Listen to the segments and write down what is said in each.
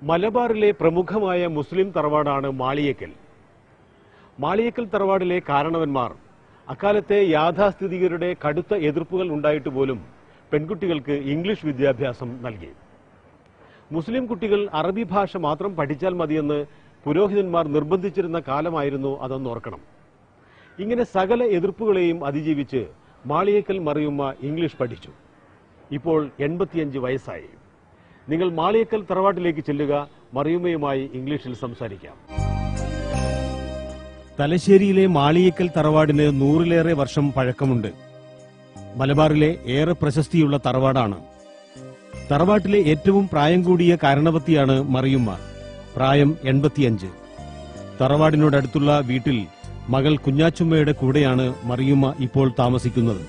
മലബാറിലെ പ്രമുഖമായ മുസ്ലിം തറവാടാണ് മാളിയേക്കൽ. മാളിയേക്കൽ തറവാടിലെ കാരണവന്മാർ അക്കാലത്തെ യാഥാസ്ഥിതികരുടെ കടുത്ത എതിർപ്പുകൾ ഉണ്ടായിട്ട് പോലും പെൺകുട്ടികൾക്ക് ഇംഗ്ലീഷ് വിദ്യാഭ്യാസം നൽകി. മുസ്ലിം കുട്ടികൾ അറബി ഭാഷ മാത്രം പഠിച്ചാൽ മതിയെന്ന് പുരോഹിതന്മാർ നിർബന്ധിച്ചിരുന്ന കാലമായിരുന്നു അതെന്നോർക്കണം. ഇങ്ങനെ സകല എതിർപ്പുകളെയും അതിജീവിച്ച് മാളിയേക്കൽ മറിയുമ്മ ഇംഗ്ലീഷ് പഠിച്ചു. ഇപ്പോൾ 85 വയസ്സായി. നിങ്ങൾ മാളിയേക്കൽ തറവാട്ടിലേക്ക് ചെല്ലുക, മറിയുമ്മയുമായി ഇംഗ്ലീഷിൽ സംസാരിക്കാം. തലശ്ശേരിയിലെ മാളിയേക്കൽ തറവാടിന് 100-ലേറെ വർഷം പഴക്കമുണ്ട്. മലബാറിലെ ഏറെ പ്രശസ്തിയുള്ള തറവാടാണ്. തറവാട്ടിലെ ഏറ്റവും പ്രായം കൂടിയ കാരണവത്തിയാണ് മറിയുമ്മ. പ്രായം 85. തറവാടിനോടടുത്തുള്ള വീട്ടിൽ മകൾ കുഞ്ഞാച്ചുമ്മയുടെ കൂടെയാണ് മറിയുമ്മ ഇപ്പോൾ താമസിക്കുന്നത്.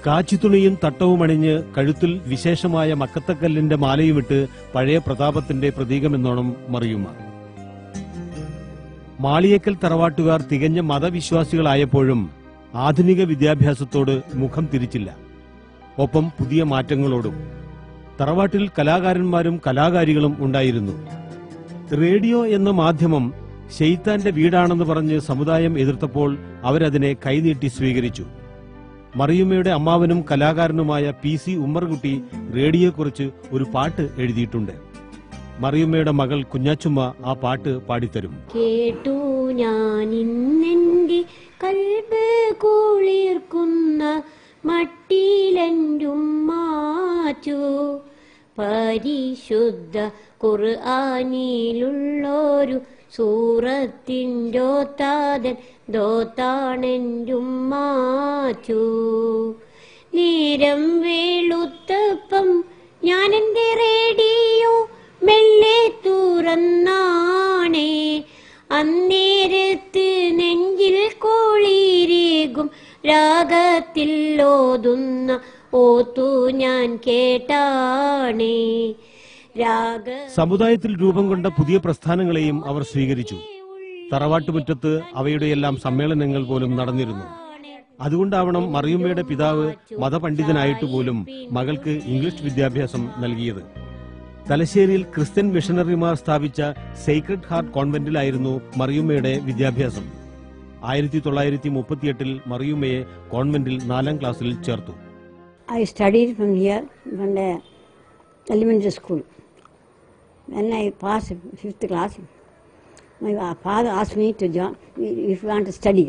കാച്ചിത്തുണിയും തട്ടവുമണിഞ്ഞ് കഴുത്തിൽ വിശേഷമായ മക്കത്തക്കല്ലിന്റെ മാലയുമിട്ട് പഴയ പ്രതാപത്തിന്റെ പ്രതീകമെന്നോണം മറിയുമ്മ. മാളിയേക്കൽ തറവാട്ടുകാർ തികഞ്ഞ മതവിശ്വാസികളായപ്പോഴും ആധുനിക വിദ്യാഭ്യാസത്തോട് മുഖം തിരിച്ചില്ല. ഒപ്പം പുതിയ മാറ്റങ്ങളോടും. തറവാട്ടിൽ കലാകാരന്മാരും കലാകാരികളും ഉണ്ടായിരുന്നു. റേഡിയോ എന്ന മാധ്യമം ശൈത്താന്റെ വീടാണെന്ന് പറഞ്ഞ് സമുദായം എതിർത്തപ്പോൾ അവരതിനെ കൈനീട്ടി സ്വീകരിച്ചു. മറിയുമ്മയുടെ അമ്മാവനും കലാകാരനുമായ PC ഉമ്മർകുട്ടി റേഡിയോയെക്കുറിച്ച് ഒരു പാട്ട് എഴുതിയിട്ടുണ്ട്. മറിയുമ്മയുടെ മകൾ കുഞ്ഞാച്ചുമ്മ ആ പാട്ട് പാടിത്തരും. കേട്ടു ഞാൻ ഇന്നെന്റെ കൽബ് കുളിർക്കുന്ന മട്ടിലെന്റുമ്മാച്ചു പരിശുദ്ധ ഖുർആനിലുള്ളൊരു സൂറത്തിൻ്റോത്താതൻ ദോത്താണെന്റുമ്മാച്ചു. നേരം വെളുത്തപ്പം ഞാൻ എൻ്റെ റേഡിയോ മെല്ലെ തുറന്നാണേ. അന്നേരത്ത് നെഞ്ചിൽ കോളിരേകും രാഗത്തിൽ ഓതുന്ന ഓത്തു ഞാൻ കേട്ടാണേ. സമുദായത്തിൽ രൂപം കൊണ്ട പുതിയ പ്രസ്ഥാനങ്ങളെയും അവർ സ്വീകരിച്ചു. തറവാട്ടുമുറ്റത്ത് അവയുടെയെല്ലാം സമ്മേളനങ്ങൾ പോലും നടന്നിരുന്നു. അതുകൊണ്ടാവണം മറിയുമ്മയുടെ പിതാവ് മതപണ്ഡിതനായിട്ട് പോലും മകൾക്ക് ഇംഗ്ലീഷ് വിദ്യാഭ്യാസം നൽകിയത്. തലശ്ശേരിയിൽ ക്രിസ്ത്യൻ മിഷണറിമാർ സ്ഥാപിച്ച സേക്രഡ് ഹാർട്ട് കോൺവെന്റിലായിരുന്നു മറിയുമ്മയുടെ വിദ്യാഭ്യാസം. 1938 മറിയുമ്മയെ കോൺവെന്റിൽ 4ാം ക്ലാസ്സിൽ ചേർത്തു. I studied from here, from the elementary school. When I passed 5th class, my father asked me to join if you want to study,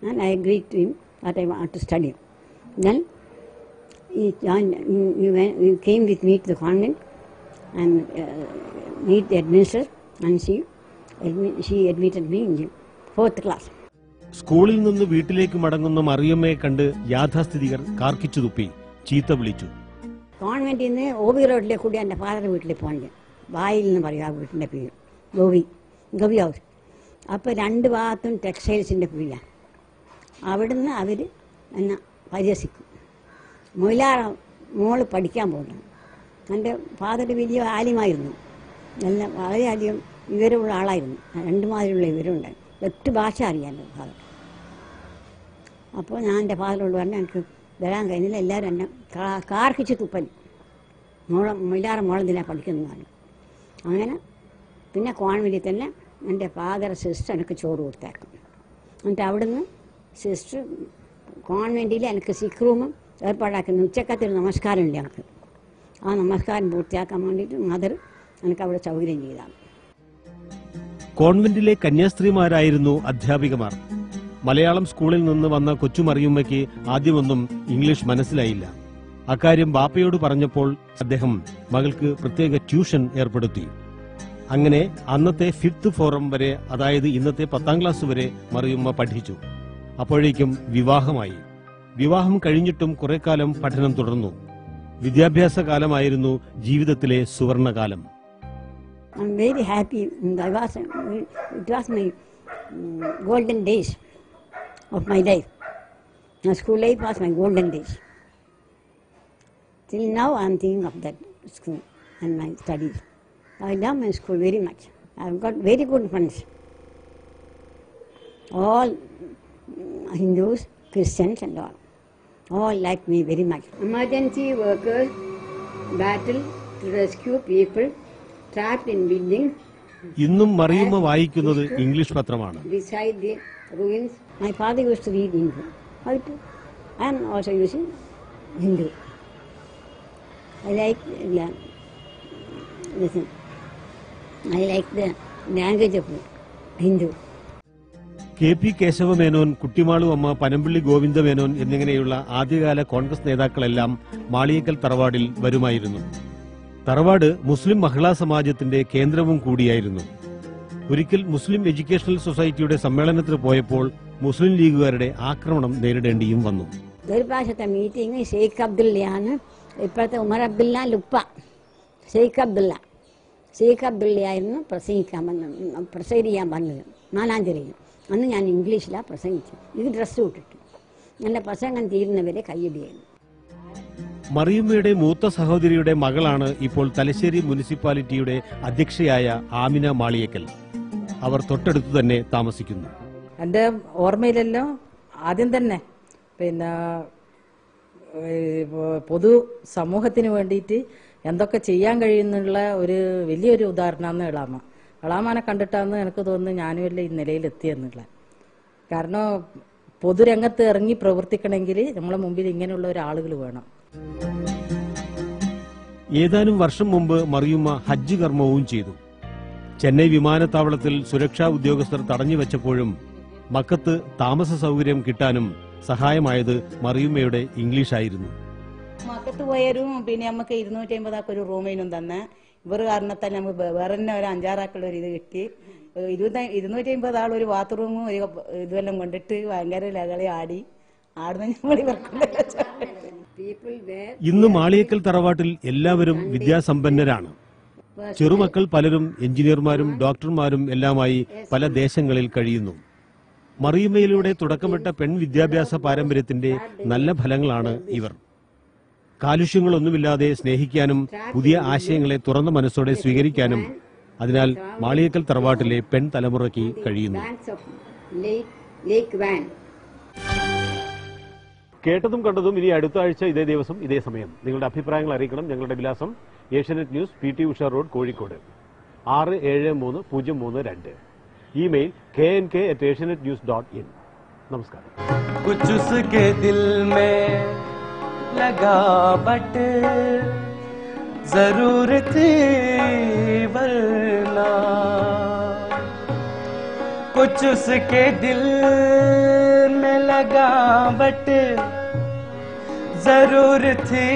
and I agreed to him that I want to study. Then he joined. He came with me to the convent and meet the administrator, and she admitted me in 4th class. സ്കൂളിൽ നിന്ന് വീട്ടിലേക്ക് മടങ്ങുന്ന മറിയമ്മയെ കണ്ട് യാഥാസ്ഥിതികർ കാർക്കിച്ചു തുപ്പി ചീത്ത വിളിച്ചു. കോൺവെന്റിൽ നിന്ന് OB റോഡിലേക്ക് കൂടി എൻ്റെ ഫാദറിന്റെ വീട്ടിൽ പോകണ്ടേ. വായിൽ നിന്ന് പറയും ആ വീട്ടിൻ്റെ പേര് ഗവി ഹൗസ്. അപ്പോൾ 2 ഭാഗത്തും ടെക്സ്റ്റൈൽസിൻ്റെ കീഴിലാണ്. അവിടുന്ന് അവർ എന്നെ പരിഹസിക്കും. മൊയിലാറ മോള് പഠിക്കാൻ പോകുന്നു. എൻ്റെ ഫാദർ വലിയ ആലിമായിരുന്നു. നല്ല വളരെയധികം വിവരമുള്ള ആളായിരുന്നു. 2 മാതിരിയുള്ള വിവരമുണ്ടായിരുന്നു. 8 ഭാഷ അറിയാൻ എൻ്റെ ഫാദർ. അപ്പോൾ ഞാൻ എൻ്റെ ഫാദറിനോട് പറഞ്ഞു എനിക്ക് വരാൻ കഴിഞ്ഞില്ല. എല്ലാവരും എന്നെ കാർക്കിച്ച് തുപ്പൽ. മൊയിലാറ മോളെന്തിനാണ് പഠിക്കുന്നതാണ്. അങ്ങനെ പിന്നെ കോൺവെന്റിൽ തന്നെ എൻ്റെ ഫാദർ സിസ്റ്റർ എനിക്ക് ചോറ് കൊടുത്തേക്കും. എന്നിട്ട് അവിടുന്ന് സിസ്റ്റർ കോൺവെന്റിൽ എനിക്ക് സിക്ക് റൂമും ഏർപ്പാടാക്കുന്നു. ഉച്ചക്കത്തൊരു നമസ്കാരം ഉണ്ട് ഞങ്ങൾക്ക്. ആ നമസ്കാരം പൂർത്തിയാക്കാൻ വേണ്ടിയിട്ട് മദർ എനിക്ക് അവിടെ സൗകര്യം ചെയ്താണ്. കോൺവെന്റിലെ കന്യാസ്ത്രീമാരായിരുന്നു അധ്യാപികമാർ. മലയാളം സ്കൂളിൽ നിന്ന് വന്ന കൊച്ചുമറിയുമ്മയ്ക്ക് ആദ്യമൊന്നും ഇംഗ്ലീഷ് മനസ്സിലായില്ല. അക്കാര്യം ബാപ്പയോട് പറഞ്ഞപ്പോൾ അദ്ദേഹം മകൾക്ക് പ്രത്യേക ട്യൂഷൻ ഏർപ്പെടുത്തി. അങ്ങനെ അന്നത്തെ 5th ഫോറം വരെ, അതായത് ഇന്നത്തെ 10ാം ക്ലാസ് വരെ മറിയുമ്മ പഠിച്ചു. അപ്പോഴേക്കും വിവാഹമായി. വിവാഹം കഴിഞ്ഞിട്ടും കുറെ കാലം പഠനം തുടർന്നു. വിദ്യാഭ്യാസ കാലമായിരുന്നു ജീവിതത്തിലെ സുവർണകാലം. I'm very happy. It was my golden days of my life. My school life was my golden days. Till now I am thinking of that school and my studies. I love my school very much. I have got very good friends. All Hindus, Christians and all like me very much. Emergency workers battle to rescue people trapped in buildings ഇന്നും മറിയുമ്മ വായിക്കുന്നത് English പത്രമാണ്. beside the ruins. My father used to read Hindu. I am also using Hindu. I like listen. I like the language of Hindu. KP Kesava Menon, Kuttimalu അമ്മ, പനമ്പിള്ളി ഗോവിന്ദമേനോൻ എന്നിങ്ങനെയുള്ള ആദ്യകാല കോൺഗ്രസ് നേതാക്കളെല്ലാം മാളിയേക്കൽ തറവാടിൽ വരുമായിരുന്നു. തറവാട് മുസ്ലിം മഹിളാ സമാജത്തിന്റെ കേന്ദ്രവും കൂടിയായിരുന്നു. ഒരിക്കൽ മുസ്ലിം എഡ്യൂക്കേഷണൽ സൊസൈറ്റിയുടെ സമ്മേളനത്തിന് പോയപ്പോൾ മുസ്ലിം ലീഗുകാരുടെ ആക്രമണം നേരിടേണ്ടിയും വന്നു. ഒരു പ്രാവശ്യത്തെ മീറ്റിംഗ് ഷെയ്ഖ് അബ്ദുള്ളയാണ്, ഇപ്പോഴത്തെ ഉമർ അബ്ദുള്ള ലുപ്പ. ഷെയ്ഖ് അബ്ദുള്ളയായിരുന്നു പ്രസൈഡ് ചെയ്യാൻ പറഞ്ഞത് 4-ാം തീയതി. അന്ന് ഞാൻ ഇംഗ്ലീഷിലാണ് പ്രസംഗിച്ചത്. ഇത് ഡ്രസ്സ് ഇട്ടിട്ട് എൻ്റെ പ്രസംഗം തീരുന്നവരെ കയ്യടിയായിരുന്നു. മറിയുമ്മയുടെ മൂത്ത സഹോദരിയുടെ മകളാണ് ഇപ്പോൾ തലശ്ശേരി മുനിസിപ്പാലിറ്റിയുടെ അധ്യക്ഷയായ ആമിന മാളിയേക്കൽ. അവർ തൊട്ടടുത്തു തന്നെ താമസിക്കുന്നു. എൻ്റെ ഓർമ്മയിലല്ലോ ആദ്യം തന്നെ പിന്നെ പൊതു സമൂഹത്തിന് വേണ്ടിയിട്ട് എന്തൊക്കെ ചെയ്യാൻ കഴിയുന്നുള്ള ഒരു വലിയൊരു ഉദാഹരണമാണ് എളാമാനെ കണ്ടിട്ടാന്ന് എനിക്ക് തോന്നുന്നു ഞാനും അല്ലേ ഈ നിലയിലെത്തിയെന്നുള്ള. കാരണം പൊതുരംഗത്ത് ഇറങ്ങി പ്രവർത്തിക്കണമെങ്കിൽ നമ്മളെ മുമ്പിൽ ഇങ്ങനെയുള്ള ഒരാളുകൾ വേണം. ഏതാനും വർഷം മുമ്പ് മറിയുമ്മ ഹജ്ജ് കർമ്മവും ചെയ്തു. ചെന്നൈ വിമാനത്താവളത്തിൽ സുരക്ഷാ ഉദ്യോഗസ്ഥർ തടഞ്ഞുവെച്ചപ്പോഴും മക്കത്ത് താമസ സൗകര്യം കിട്ടാനും സഹായമായത് മറിയുമ്മയുടെ ഇംഗ്ലീഷായിരുന്നു. മക്കത്ത് പോയാലും പിന്നെ നമുക്ക് 250 ഒരു റൂമിനും തന്നെ ഇവർ കാരണത്താൽ നമുക്ക് വേറെ തന്നെ ഒരു 5-6 ആക്കുള്ള ഒരു ഇത് കിട്ടി. 250 ആൾ ഒരു ബാത്റൂമും ഒരു ഇതെല്ലാം കൊണ്ടിട്ട് ഭയങ്കര ലകളി ആടുന്ന നമ്മൾ ഇന്ന് മാളിയേക്കൽ തറവാട്ടിൽ എല്ലാവരും വിദ്യാസമ്പന്നരാണ്. ചെറുമക്കൾ പലരും എഞ്ചിനീയർമാരും ഡോക്ടർമാരും എല്ലാമായി പല ദേശങ്ങളിൽ കഴിയുന്നു. മറിയുമ്മയിലൂടെ തുടക്കമിട്ട പെൺവിദ്യാഭ്യാസ പാരമ്പര്യത്തിന്റെ നല്ല ഫലങ്ങളാണ് ഇവർ. കാലുഷ്യങ്ങളൊന്നുമില്ലാതെ സ്നേഹിക്കാനും പുതിയ ആശയങ്ങളെ തുറന്ന മനസ്സോടെ സ്വീകരിക്കാനും അതിനാൽ മാളിയേക്കൽ തറവാട്ടിലെ പെൺ തലമുറയ്ക്ക് കഴിയുന്നു. കേട്ടതും കണ്ടതും ഇനി അടുത്ത ആഴ്ച ഇതേ ദിവസം ഇതേ സമയം. നിങ്ങളുടെ അഭിപ്രായങ്ങൾ അറിയിക്കണം. ഞങ്ങളുടെ വിലാസം Asianet news, PT Usha road, Kozhikode 673032. Email knk@asianetnews.in. നമസ്കാരം. कुछ उसके दिल में लगा बट जरूर थी वरना, कुछ उसके दिल में लगा बट जरूर थी